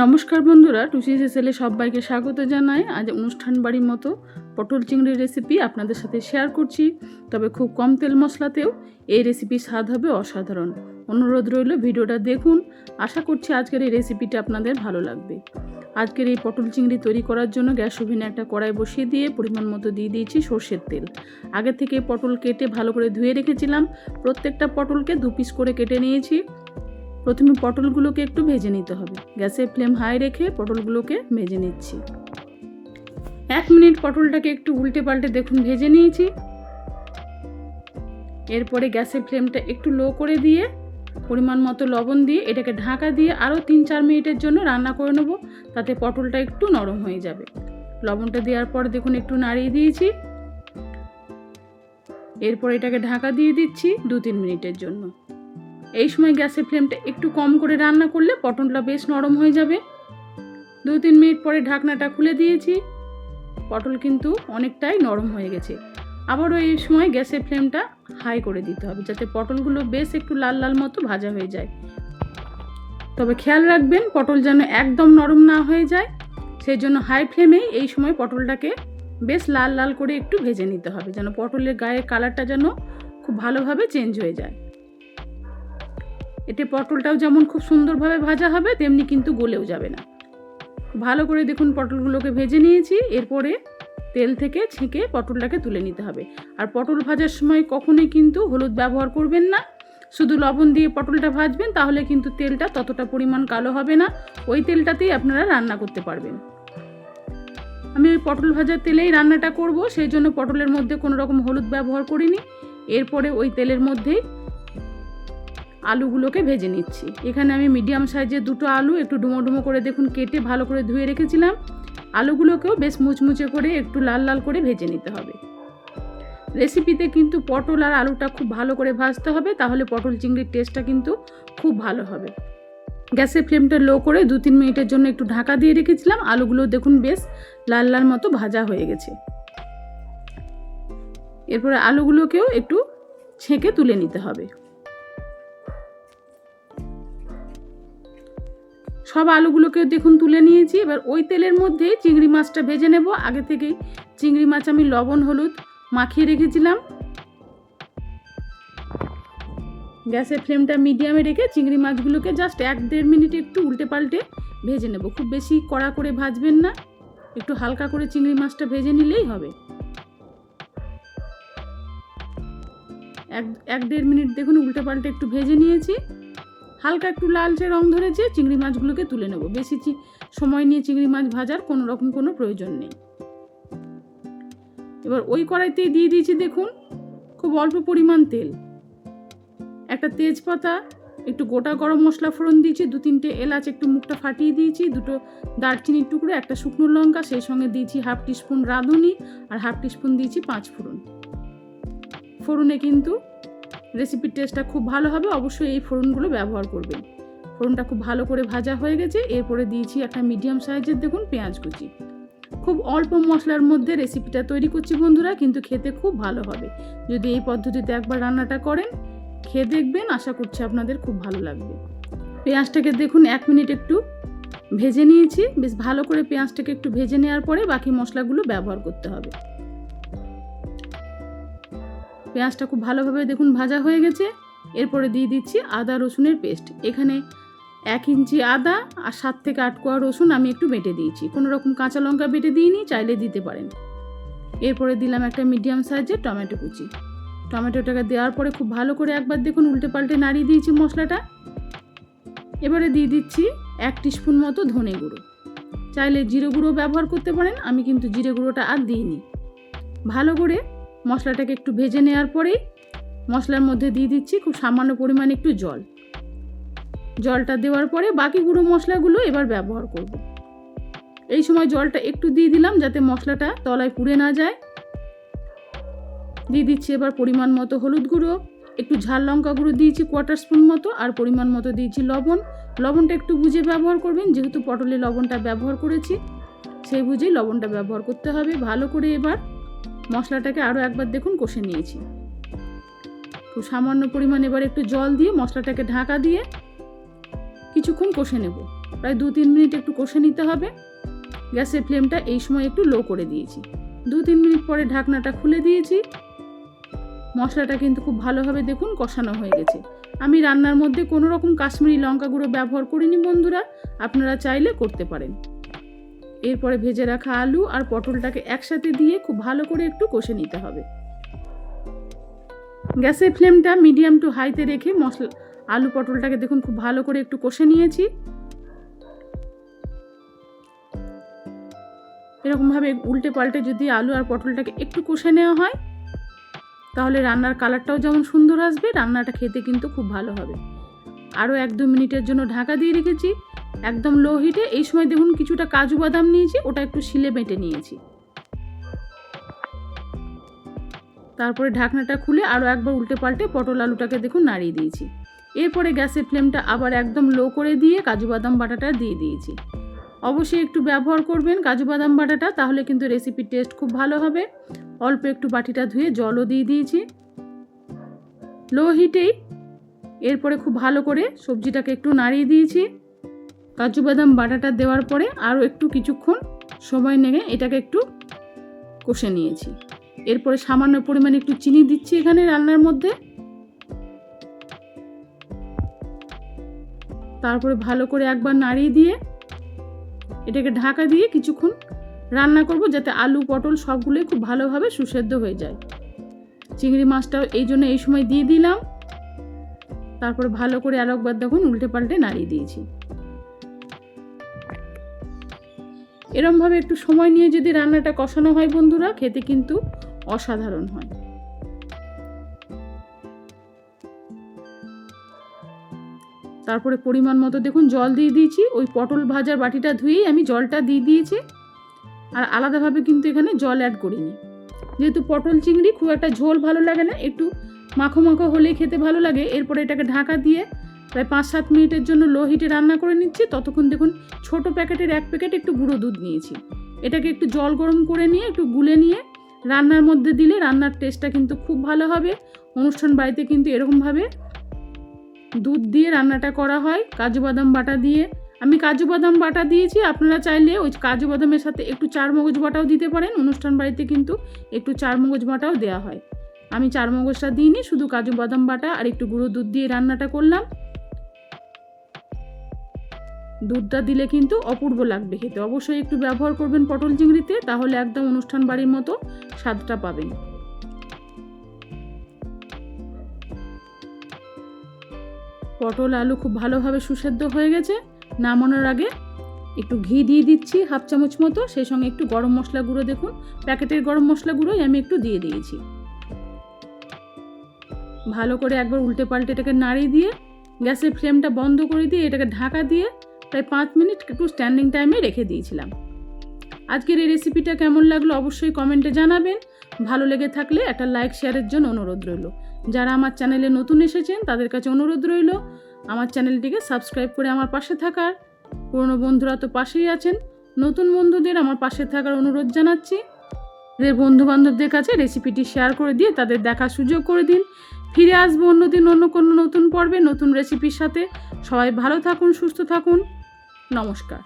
নমস্কার বন্ধুরা, টুসি সেসেলে সবাইকে স্বাগত জানাই। আজ অনুষ্ঠান বাড়ির মতো পটল চিংড়ির রেসিপি আপনাদের সাথে শেয়ার করছি। তবে খুব কম তেল মশলাতেও এই রেসিপির স্বাদ হবে অসাধারণ। অনুরোধ রইল ভিডিওটা দেখুন। আশা করছি আজকের এই রেসিপিটা আপনাদের ভালো লাগবে। আজকের এই পটল চিংড়ি তৈরি করার জন্য গ্যাস ওভেনে একটা কড়াই বসিয়ে দিয়ে পরিমাণ মতো দিয়ে দিয়েছি সর্ষের তেল। আগে থেকে পটল কেটে ভালো করে ধুয়ে রেখেছিলাম। প্রত্যেকটা পটলকে 2 পিস করে কেটে নিয়েছি। প্রথমে পটলগুলোকে একটু ভেজে নিতে হবে। গ্যাসের ফ্লেম হাই রেখে পটলগুলোকে ভেজে নিচ্ছি। 1 মিনিট পটলটাকে একটু উল্টে পাল্টে দেখুন ভেজে নিয়েছি। এরপরে গ্যাসের ফ্লেমটা একটু লো করে দিয়ে পরিমাণ মতো লবণ দিয়ে এটাকে ঢাকা দিয়ে আরও 3-4 মিনিটের জন্য রান্না করে নেব, তাতে পটলটা একটু নরম হয়ে যাবে। লবণটা দেওয়ার পর দেখুন একটু নাড়িয়ে দিয়েছি। এরপর এটাকে ঢাকা দিয়ে দিচ্ছি 2-3 মিনিটের জন্য। এই সময় গ্যাসের ফ্লেমটা একটু কম করে রান্না করলে পটলটা বেশ নরম হয়ে যাবে। 2-3 মিনিট পরে ঢাকনাটা খুলে দিয়েছি। পটল কিন্তু অনেকটাই নরম হয়ে গেছে। আবারও এই সময় গ্যাসের ফ্লেমটা হাই করে দিতে হবে, যাতে পটলগুলো বেশ একটু লাল লাল মতো ভাজা হয়ে যায়। তবে খেয়াল রাখবেন পটল যেন একদম নরম না হয়ে যায়, সেই জন্য হাই ফ্লেমেই এই সময় পটলটাকে বেশ লাল লাল করে একটু ভেজে নিতে হবে, যেন পটলের গায়ের কালারটা যেন খুব ভালোভাবে চেঞ্জ হয়ে যায়। এতে পটলটাও যেমন খুব সুন্দরভাবে ভাজা হবে, তেমনি কিন্তু গলেও যাবে না। ভালো করে দেখুন পটলগুলোকে ভেজে নিয়েছি। এরপরে তেল থেকে ছেঁকে পটলটাকে তুলে নিতে হবে। আর পটল ভাজার সময় কখনোই কিন্তু হলুদ ব্যবহার করবেন না, শুধু লবণ দিয়ে পটলটা ভাজবেন, তাহলে কিন্তু তেলটা ততটা পরিমাণ কালো হবে না। ওই তেলটাতেই আপনারা রান্না করতে পারবেন। আমি ওই পটল ভাজার তেলেই রান্নাটা করব, সেই জন্য পটলের মধ্যে কোনো রকম হলুদ ব্যবহার করিনি। এরপরে ওই তেলের মধ্যেই আলুগুলোকে ভেজে নিচ্ছি। এখানে আমি মিডিয়াম সাইজের 2টো আলু একটু ডুমো ডুমো করে দেখুন কেটে ভালো করে ধুয়ে রেখেছিলাম। আলুগুলোকেও বেশ মুচমুচে করে একটু লাল লাল করে ভেজে নিতে হবে। রেসিপিতে কিন্তু পটল আর আলুটা খুব ভালো করে ভাজতে হবে, তাহলে পটল চিংড়ির টেস্টটা কিন্তু খুব ভালো হবে। গ্যাসের ফ্লেমটা লো করে 2-3 মিনিটের জন্য একটু ঢাকা দিয়ে রেখেছিলাম। আলুগুলো দেখুন বেশ লাল লাল মতো ভাজা হয়ে গেছে। এরপরে আলুগুলোকেও একটু ছেঁকে তুলে নিতে হবে। সব আলুগুলোকে দেখুন তুলে নিয়েছি। এবার ওই তেলের মধ্যেই চিংড়ি মাছটা ভেজে নেব। আগে থেকেই চিংড়ি মাছ আমি লবণ হলুদ মাখিয়ে রেখেছিলাম। গ্যাসের ফ্লেমটা মিডিয়ামে রেখে চিংড়ি মাছগুলোকে জাস্ট 1-1.5 মিনিট একটু উল্টে পাল্টে ভেজে নেব। খুব বেশি কড়া করে ভাজবেন না, একটু হালকা করে চিংড়ি মাছটা ভেজে নিলেই হবে। 1-1.5 মিনিট দেখুন উল্টে পাল্টে একটু ভেজে নিয়েছি। হালকা একটু লালচে রং ধরেছে, চিংড়ি মাছগুলোকে তুলে নেব। বেশি সময় নিয়ে চিংড়ি মাছ ভাজার কোনো রকম কোনো প্রয়োজন নেই। এবার ওই কড়াইতেই দিয়ে দিয়েছি দেখুন খুব অল্প পরিমাণ তেল, একটা তেজপাতা, একটু গোটা গরম মশলা ফোড়ন দিয়েছি, 2-3টে এলাচ একটু মুখটা ফাটিয়ে দিয়েছি, 2টো দারচিনির টুকরো, একটা শুকনো লঙ্কা, সেই সঙ্গে দিয়েছি 1/2 টিস্পুন রাঁধুনি আর 1/2 টিস্পুন দিয়েছি 5 ফোড়ন। ফোড়নে কিন্তু রেসিপির টেস্টটা খুব ভালো হবে, অবশ্যই এই ফোড়নগুলো ব্যবহার করবেন। ফোড়নটা খুব ভালো করে ভাজা হয়ে গেছে। এরপরে দিয়েছি একটা মিডিয়াম সাইজের দেখুন পেঁয়াজ কুচি। খুব অল্প মশলার মধ্যে রেসিপিটা তৈরি করছি বন্ধুরা, কিন্তু খেতে খুব ভালো হবে। যদি এই পদ্ধতিতে একবার রান্নাটা করেন, খেয়ে দেখবেন, আশা করছি আপনাদের খুব ভালো লাগবে। পেঁয়াজটাকে দেখুন 1 মিনিট একটু ভেজে নিয়েছি। বেশ ভালো করে পেঁয়াজটাকে একটু ভেজে নেওয়ার পরে বাকি মশলাগুলো ব্যবহার করতে হবে। পেঁয়াজটা খুব ভালোভাবে দেখুন ভাজা হয়ে গেছে। এরপরে দিয়ে দিচ্ছি আদা রসুনের পেস্ট। এখানে 1 ইঞ্চি আদা আর 7 থেকে 8 কোয়া রসুন আমি একটু বেটে দিয়েছি। কোনো রকম কাঁচা লঙ্কা বেটে দিইনি, চাইলে দিতে পারেন। এরপরে দিলাম একটা মিডিয়াম সাইজের টমেটো কুচি। টমেটোটাকে দেওয়ার পরে খুব ভালো করে একবার দেখুন উল্টে পাল্টে নাড়িয়ে দিয়েছি মশলাটা। এবারে দিয়ে দিচ্ছি 1 টিস্পুন মতো ধনে গুঁড়ো। চাইলে জিরে গুঁড়ো ব্যবহার করতে পারেন, আমি কিন্তু জিরে গুঁড়োটা আর দিইনি। ভালো করে মশলাটাকে একটু ভেজে নেওয়ার পরেই মশলার মধ্যে দিয়ে দিচ্ছি খুব সামান্য পরিমাণে একটু জল। জলটা দেওয়ার পরে বাকি গুঁড়ো মশলাগুলো এবার ব্যবহার করব। এই সময় জলটা একটু দিয়ে দিলাম, যাতে মশলাটা তলায় পুড়ে না যায়। দিয়ে দিচ্ছি এবার পরিমাণ মতো হলুদ গুঁড়ো, একটু ঝাল লঙ্কা গুঁড়ো দিয়েছি 1/4 স্পুন মতো, আর পরিমাণ মতো দিয়েছি লবণ। লবণটা একটু বুঝে ব্যবহার করবেন, যেহেতু পটলে লবণটা ব্যবহার করেছি, সেই বুঝেই লবণটা ব্যবহার করতে হবে। ভালো করে এবার মশলাটাকে আরও একবার দেখুন কষে নিয়েছি। খুব সামান্য পরিমাণ এবার একটু জল দিয়ে মশলাটাকে ঢাকা দিয়ে কিছুক্ষণ কষে নেব। প্রায় 2-3 মিনিট একটু কষে নিতে হবে। গ্যাসের ফ্লেমটা এই সময় একটু লো করে দিয়েছি। 2-3 মিনিট পরে ঢাকনাটা খুলে দিয়েছি। মশলাটা কিন্তু খুব ভালোভাবে দেখুন কষানো হয়ে গেছে। আমি রান্নার মধ্যে কোনো রকম কাশ্মীরি লঙ্কা গুঁড়ো ব্যবহার করিনি বন্ধুরা, আপনারা চাইলে করতে পারেন। এরপরে ভেজে রাখা আলু আর পটলটাকে একসাথে দিয়ে খুব ভালো করে একটু কষে নিতে হবে। গ্যাসের ফ্লেমটা মিডিয়াম টু হাইতে রেখে আলু পটলটাকে দেখুন খুব ভালো করে একটু কষে নিয়েছি। এরকমভাবে উল্টে পাল্টে যদি আলু আর পটলটাকে একটু কষে নেওয়া হয় তাহলে রান্নার কালারটাও যেমন সুন্দর আসবে, রান্নাটা খেতে কিন্তু খুব ভালো হবে। আরও 1-2 মিনিটের জন্য ঢাকা দিয়ে রেখেছি একদম লো হিটে। এই সময় দেখুন কিছুটা কাজু বাদাম নিয়েছি, ওটা একটু শিলে বেটে নিয়েছি। তারপরে ঢাকনাটা খুলে আরও একবার উল্টে পাল্টে পটল আলুটাকে দেখুন নাড়িয়ে দিয়েছি। এরপরে গ্যাসের ফ্লেমটা আবার একদম লো করে দিয়ে কাজু বাদাম বাটাটা দিয়ে দিয়েছি। অবশ্যই একটু ব্যবহার করবেন কাজু বাদাম বাটাটা, তাহলে কিন্তু রেসিপির টেস্ট খুব ভালো হবে। অল্প একটু বাটিটা ধুয়ে জলও দিয়ে দিয়েছি লো হিটেই। এরপরে খুব ভালো করে সবজিটাকে একটু নাড়িয়ে দিয়েছি। কাজু বাদাম বাটাটা দেওয়ার পরে আরও একটু কিছুক্ষণ সময় নিয়ে এটাকে একটু কষে নিয়েছি। এরপরে সামান্য পরিমাণে একটু চিনি দিচ্ছি এখানে রান্নার মধ্যে। তারপরে ভালো করে একবার নাড়িয়ে দিয়ে এটাকে ঢাকা দিয়ে কিছুক্ষণ রান্না করব, যাতে আলু পটল সবগুলোই খুব ভালোভাবে সুসেদ্ধ হয়ে যায়। চিংড়ি মাছটাও এই জন্য এই সময় দিয়ে দিলাম। তারপরে ভালো করে আর একবার দেখুন উল্টে পাল্টে নাড়িয়ে দিয়েছি। এরমভাবে একটু সময় নিয়ে যদি রান্নাটা কষানো হয় বন্ধুরা, খেতে কিন্তু অসাধারণ হয়। তারপরে পরিমাণ মতো দেখুন জল দিয়ে দিয়েছি। ওই পটল ভাজার বাটিটা ধুয়েই আমি জলটা দিয়ে দিয়েছি, আর আলাদাভাবে কিন্তু এখানে জল অ্যাড করিনি। যেহেতু পটল চিংড়ি খুব একটা ঝোল ভালো লাগে না, একটু মাখো মাখো হলেই খেতে ভালো লাগে। এরপরে এটাকে ঢাকা দিয়ে প্রায় 5-7 মিনিটের জন্য লো হিটে রান্না করে নিচ্ছি। ততক্ষণ দেখুন ছোট প্যাকেটের 1 প্যাকেট একটু গুঁড়ো দুধ নিয়েছি। এটাকে একটু জল গরম করে নিয়ে একটু গুলে নিয়ে রান্নার মধ্যে দিলে রান্নার টেস্টটা কিন্তু খুব ভালো হবে। অনুষ্ঠান বাড়িতে কিন্তু এরকমভাবে দুধ দিয়ে রান্নাটা করা হয় কাজু বাদাম বাটা দিয়ে। আমি কাজু বাদাম বাটা দিয়েছি, আপনারা চাইলে ওই কাজু বাদামের সাথে একটু চারমগজ বাটাও দিতে পারেন। অনুষ্ঠান বাড়িতে কিন্তু একটু চারমগজ বাটাও দেওয়া হয়। আমি চারমগজটা দিইনি, শুধু কাজু বাদাম বাটা আর একটু গুঁড়ো দুধ দিয়ে রান্নাটা করলাম। দুধটা দিলে কিন্তু অপূর্ব লাগবে খেতে। অবশ্যই একটু ব্যবহার করবেন পটল চিংড়িতে, তাহলে একদম অনুষ্ঠান বাড়ির মতো স্বাদটা পাবেন। পটল আলু খুব ভালোভাবে সুসেদ্ধ হয়ে গেছে। নামানোর আগে একটু ঘি দিয়ে দিচ্ছি 1/2 চামচ মতো, সেই সঙ্গে একটু গরম মশলা গুঁড়ো, দেখুন প্যাকেটের গরম মশলা গুঁড়োই আমি একটু দিয়ে দিয়েছি। ভালো করে একবার উল্টে পাল্টে এটাকে নাড়িয়ে দিয়ে গ্যাসের ফ্লেমটা বন্ধ করে দিয়ে এটাকে ঢাকা দিয়ে প্রায় 5 মিনিট একটু স্ট্যান্ডিং টাইমে রেখে দিয়েছিলাম। আজকের এই রেসিপিটা কেমন লাগলো অবশ্যই কমেন্টে জানাবেন। ভালো লেগে থাকলে একটা লাইক শেয়ারের জন্য অনুরোধ রইল। যারা আমার চ্যানেলে নতুন এসেছেন তাদের কাছে অনুরোধ রইল আমার চ্যানেলটিকে সাবস্ক্রাইব করে আমার পাশে থাকার। পুরনো বন্ধুরা তো পাশেই আছেন, নতুন বন্ধুদের আমার পাশে থাকার অনুরোধ জানাচ্ছি। তাদের বন্ধুবান্ধবদের কাছে রেসিপিটি শেয়ার করে দিয়ে তাদের দেখার সুযোগ করে দিন। ফিরে আসবো অন্যদিন অন্য কোনো নতুন পর্বে নতুন রেসিপির সাথে। সবাই ভালো থাকুন, সুস্থ থাকুন। নমস্কার।